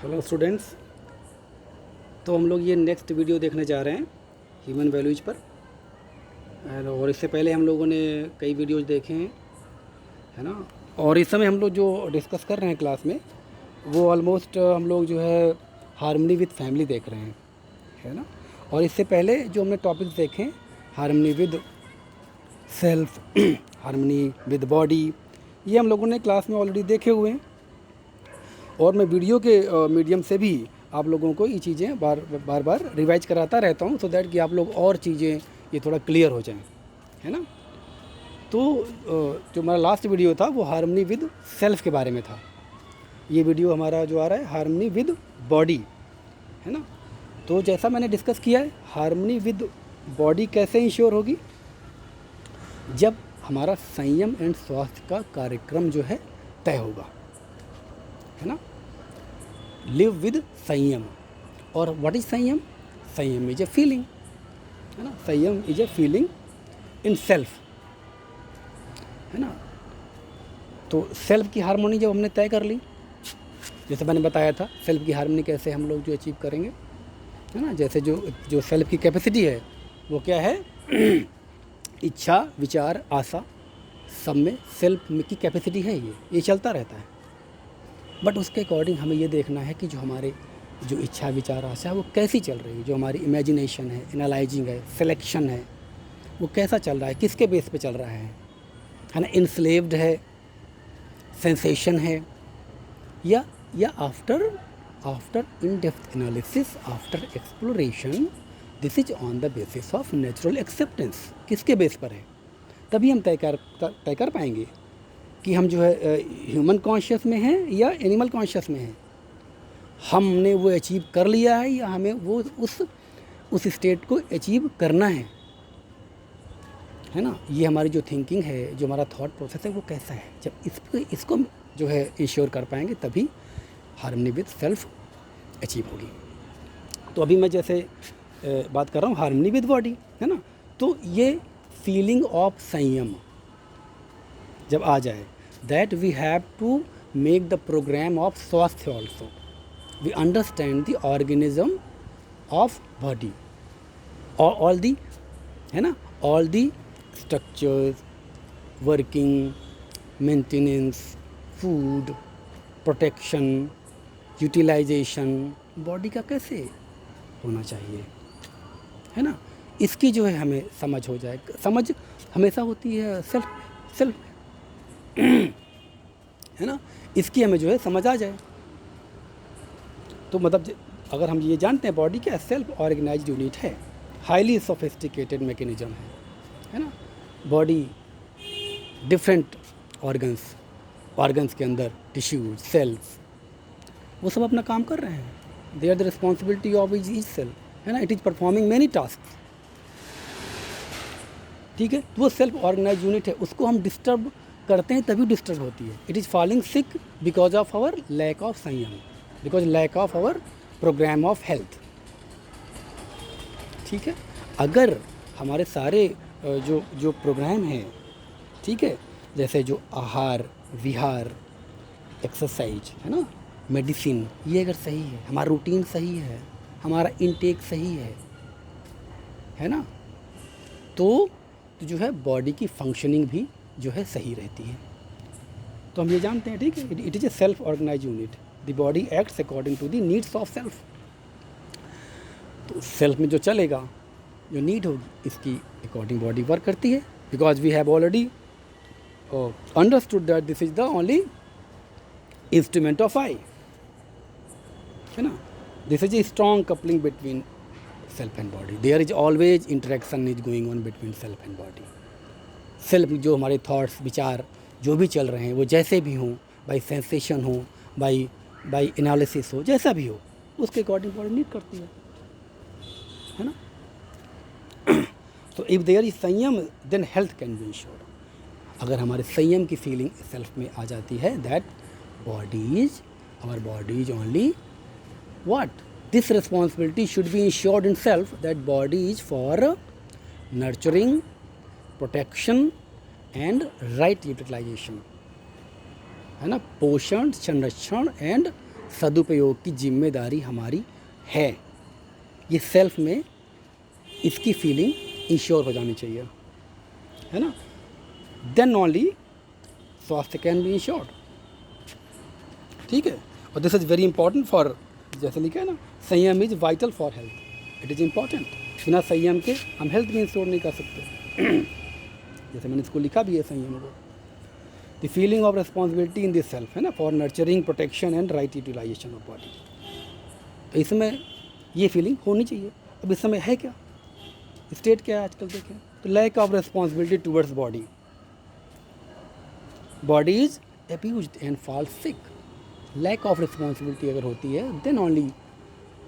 Hello students. तो हम लोग ये नेक्स्ट वीडियो देखने जा रहे हैं ह्यूमन वैल्यूज पर। और इससे पहले हम लोगों ने कई वीडियोज देखे हैं, है ना। और इस समय हम लोग जो डिस्कस कर रहे हैं क्लास में, वो ऑलमोस्ट हम लोग जो है हार्मनी विद फैमिली देख रहे हैं, है ना। और इससे पहले जो हमने टॉपिक्स देखे, harmony with self, harmony with body, ये हम लोगों ने क्लास में ऑलरेडी देखे हुए हैं। और मैं वीडियो के मीडियम से भी आप लोगों को ये चीज़ें बार बार रिवाइज कराता रहता हूँ, सो दैट कि आप लोग और चीज़ें ये थोड़ा क्लियर हो जाएं, है ना। तो जो हमारा लास्ट वीडियो था वो हार्मनी विद सेल्फ के बारे में था। ये वीडियो हमारा जो आ रहा है हार्मनी विद बॉडी, है ना। तो जैसा मैंने डिस्कस किया है, हार्मनी विद बॉडी कैसे इंश्योर होगी, जब हमारा संयम एंड स्वास्थ्य का कार्यक्रम जो है तय होगा, है ना। लिव विद संयम। और व्हाट इज संयम? संयम इज ए फीलिंग, है ना। संयम is a feeling in self, है ना। तो सेल्फ की हार्मोनी जब हमने तय कर ली, जैसे मैंने बताया था सेल्फ की हार्मनी कैसे हम लोग जो अचीव करेंगे, है ना। जैसे जो सेल्फ की कैपेसिटी है वो क्या है इच्छा, विचार, आशा, सब में सेल्फ की कैपेसिटी है, ये चलता रहता है। बट उसके अकॉर्डिंग हमें ये देखना है कि जो हमारे जो इच्छा, विचार, आशा है वो कैसी चल रही है, जो हमारी इमेजिनेशन है, एनालाइजिंग है, सिलेक्शन है, वो कैसा चल रहा है, किसके बेस पे चल रहा है ना। इनस्लेव्ड है, सेंसेशन है, या after in depth analysis, after exploration, this is on the basis of natural acceptance. किसके बेस पर है, तभी हम तय कर पाएंगे कि हम जो है ह्यूमन कॉन्शियस में हैं या एनिमल कॉन्शियस में हैं। हमने वो अचीव कर लिया है या हमें वो उस स्टेट को अचीव करना है ना। ये हमारी जो थिंकिंग है, जो हमारा थॉट प्रोसेस है, वो कैसा है। जब इसको जो है इंश्योर कर पाएंगे तभी हार्मनी विद सेल्फ अचीव होगी। तो अभी मैं जैसे बात कर रहा हूँ हार्मनी विद बॉडी, है ना। तो ये फीलिंग ऑफ संयम जब आ जाए, that we have to make the program of स्वास्थ्य also. We understand the organism of body और ऑल दी, है ना, all the structures, working, maintenance, food, protection, utilization body का कैसे होना चाहिए, है ना। इसकी जो है हमें समझ हो जाए। समझ हमेशा होती है सेल्फ है ना। इसकी हमें जो है समझ आ जाए तो मतलब अगर हम ये जानते हैं बॉडी क्या सेल्फ ऑर्गेनाइज्ड यूनिट है, हाईली सोफिस्टिकेटेड मैकेनिज्म है ना। बॉडी डिफरेंट ऑर्गन्स के अंदर टिश्यूज, सेल्स, वो सब अपना काम कर रहे हैं। They are the responsibility of each cell, है ना। It is performing many task, ठीक है। तो वो सेल्फ ऑर्गेनाइज यूनिट है, उसको हम डिस्टर्ब करते हैं तभी डिस्टर्ब होती है। It is falling sick because of our lack of संयम, because lack of our program of health, ठीक है। अगर हमारे सारे जो प्रोग्राम हैं, ठीक है, जैसे जो आहार विहार, एक्सरसाइज, है ना, मेडिसिन, ये अगर सही है, हमारा रूटीन सही है, हमारा इनटेक सही है ना, तो जो है बॉडी की फंक्शनिंग भी जो है सही रहती है। तो हम ये जानते हैं, ठीक है, it is a self organize unit. The body acts according to the needs of self. तो सेल्फ में जो चलेगा, जो नीड होगी, इसकी अकॉर्डिंग बॉडी वर्क करती है। Because we have already understood that this is the only instrument of I, है ना। This is a strong coupling between self and body. There is always interaction is going on between self and body. Self जो हमारे thoughts, विचार जो भी चल रहे हैं, वो जैसे भी हों, बाई सेंसेशन हो, बाई एनालिसिस हो, जैसा भी हो, उसके अकॉर्डिंग बॉडी नीड करती है ना। तो इफ़ देयर इज संयम then health can be ensured. अगर हमारे संयम की फीलिंग सेल्फ में आ जाती है, that our body is only what, this responsibility should be ensured in self, that body is for nurturing, protection and right utilization, है ना, पोषण, संरक्षण एंड सदुपयोग की जिम्मेदारी हमारी है। ये सेल्फ में इसकी फीलिंग इंश्योर हो जानी चाहिए, है ना। देन ओनली स्वास्थ्य कैन बी इंश्योर्ड, ठीक है। और this is very important for, जैसे लिखा है ना, संयम is vital for health, it is important. बिना संयम के हम हेल्थ भी इंश्योर नहीं कर सकते। जैसे मैंने इसको लिखा भी है संयम को, the feeling of responsibility in this self, है ना, for nurturing, protection and right utilization of body. तो इसमें ये फीलिंग होनी चाहिए। अब इस समय है क्या, स्टेट क्या है आजकल देखें तो, lack of responsibility towards body, body is abused and fall sick. Lack of responsibility अगर होती है then only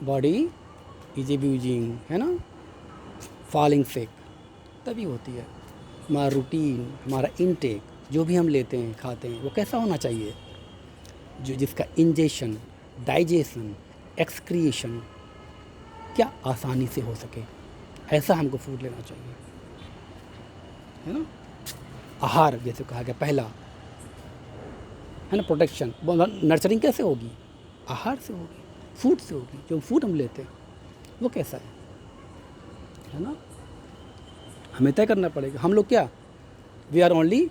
body is abusing, है ना, फॉलिंग सिक, तभी होती है। हमारा रूटीन, हमारा इनटेक जो भी हम लेते हैं, खाते हैं, वो कैसा होना चाहिए, जो जिसका इंजेशन, डाइजेशन, एक्सक्रिएशन क्या आसानी से हो सके, ऐसा हमको फूड लेना चाहिए, है ना। आहार जैसे कहा गया पहला, है ना, प्रोटेक्शन, नर्चरिंग कैसे होगी, आहार से होगी, फूड से होगी। जो फूड हम लेते हैं वो कैसा है ना, हमें तय करना पड़ेगा। हम लोग क्या, we are only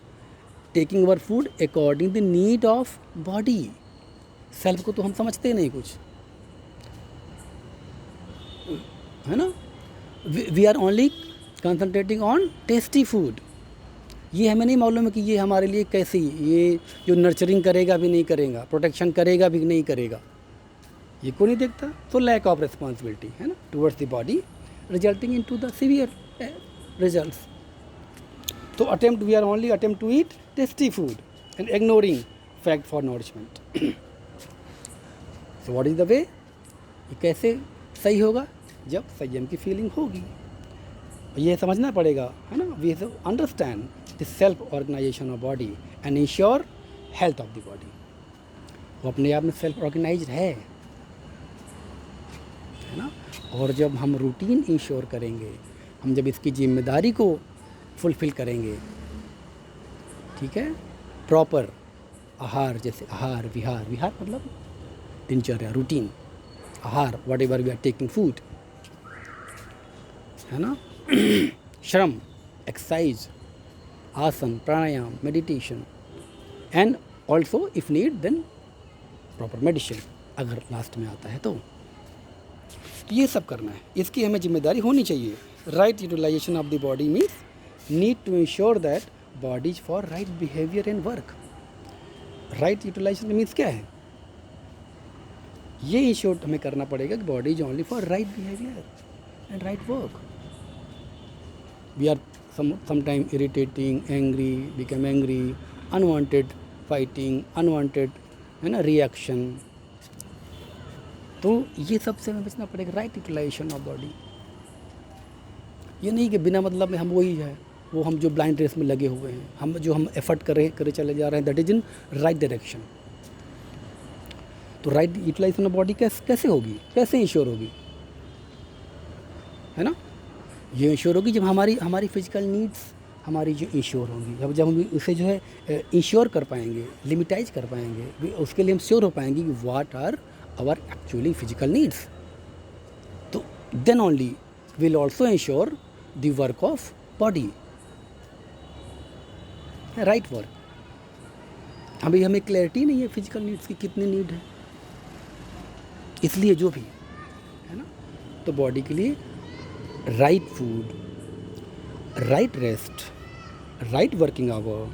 taking our food according the need of body. Self को तो हम समझते नहीं कुछ, है ना। We are only concentrating on tasty food. ये हमें नहीं मालूम है कि ये हमारे लिए कैसी, ये जो नर्चरिंग करेगा भी नहीं करेगा, प्रोटेक्शन करेगा भी नहीं करेगा, ये कोई नहीं देखता। तो लैक ऑफ रिस्पॉन्सिबिलिटी, है ना, towards the body resulting in to the severe results. तो attempt, we are only attempt to eat tasty food and ignoring fact for nourishment. So what is the way, ये कैसे सही होगा, जब संयम की फीलिंग होगी। ये समझना पड़ेगा, है ना, we have to understand the self organization of body and ensure health of the body. वो अपने आप में सेल्फ ऑर्गेनाइज्ड है ना। और जब हम रूटीन इंश्योर करेंगे, हम जब इसकी जिम्मेदारी को फुलफ़िल करेंगे, ठीक है, प्रॉपर आहार, जैसे आहार विहार, विहार मतलब दिनचर्या, रूटीन, आहार, whatever we are taking food, है ना, श्रम, एक्सरसाइज, आसन, प्राणायाम, meditation and also if need then proper medicine, अगर लास्ट में आता है तो ये सब करना है, इसकी हमें जिम्मेदारी होनी चाहिए। Right utilization of the body means need to ensure that body is for right behaviour and work. Right utilization means क्या है, ये इंश्योर हमें करना पड़ेगा कि body is only for right behaviour and right work. We are sometime irritating, angry, become angry, unwanted fighting, unwanted, है ना, reaction. तो ये सब से हमें बचना पड़ेगा। राइट यूटिलाइजेशन ऑफ बॉडी, ये नहीं कि बिना मतलब में हम वही है, वो हम जो ब्लाइंड रेस में लगे हुए हैं, हम एफर्ट करे चले जा रहे हैं, that is in right direction. तो राइट यूटिलाइजेशन ऑफ बॉडी कैसे होगी, कैसे इंश्योर होगी, है ना। ये इंश्योर होगी जब हमारी फिजिकल नीड्स हमारी जो इंश्योर होंगी, जब हम उसे जो है इंश्योर कर पाएंगे, लिमिटाइज कर पाएंगे, उसके लिए हम श्योर हो पाएंगे कि what are our actually physical needs. तो then only will also ensure the work of body, right work. अभी हमें क्लैरिटी नहीं है फिजिकल नीड्स की कितनी नीड है, इसलिए जो भी है ना, तो बॉडी के लिए right food, right rest, right working hour,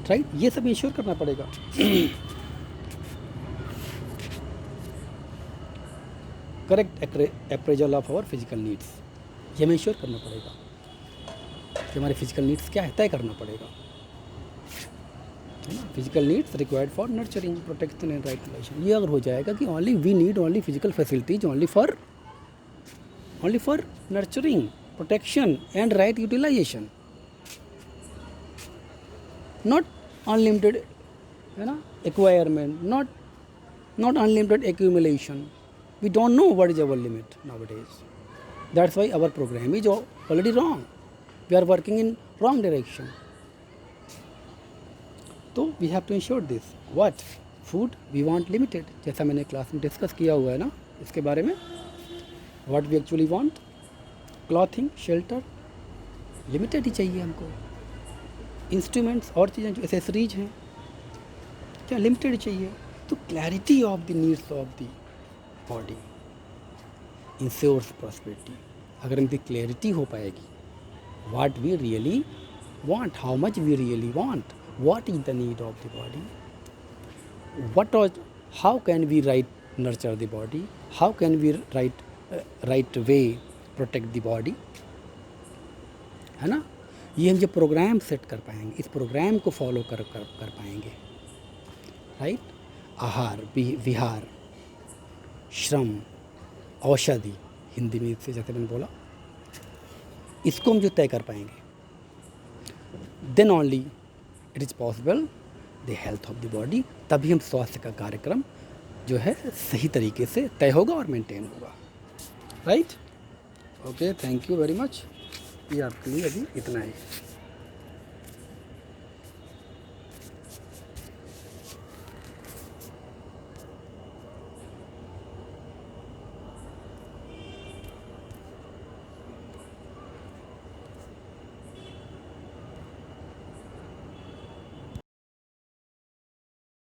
right, ये सब इंश्योर करना पड़ेगा। Correct appraisal of our physical needs, ये हमें इंश्योर करना पड़ेगा कि हमारे फिजिकल नीड्स क्या है, तय करना पड़ेगा, है ना। Physical needs required for nurturing, protection and right relation. ये अगर हो जाएगा कि only we need only physical facilities only for nurturing, protection and right utilization, not unlimited, है ना, acquirement, not unlimited accumulation. We don't know what is our limit nowadays. That's why our program is already wrong. We are working in wrong direction. So we have to ensure this. What? Food we want limited, जैसा मैंने class में discuss किया हुआ है ना इसके बारे में। What we actually want, clothing, shelter, limited ही चाहिए हमको। इंस्ट्रूमेंट्स और चीज़ें जो एसेसरीज हैं क्या लिमिटेड चाहिए। तो clarity of the needs of the body ensures prosperity. अगर इनकी क्लैरिटी हो पाएगी, what we really want, how much we really want, what is the need of the body, what or how can we nurture the body, how can we right way protect the body, है ना। ये हम जब programme set कर पाएंगे, इस programme को follow कर पाएंगे, राइट। आहार, विहार, श्रम, औषधि, हिंदी में से जैसे मैंने बोला, इसको हम जो तय कर पाएंगे, then only it is possible the health of the body. तभी हम स्वास्थ्य का कार्यक्रम जो है सही तरीके से तय होगा और मेंटेन होगा, right. Okay, thank you very much. ये आपके लिए अभी इतना ही।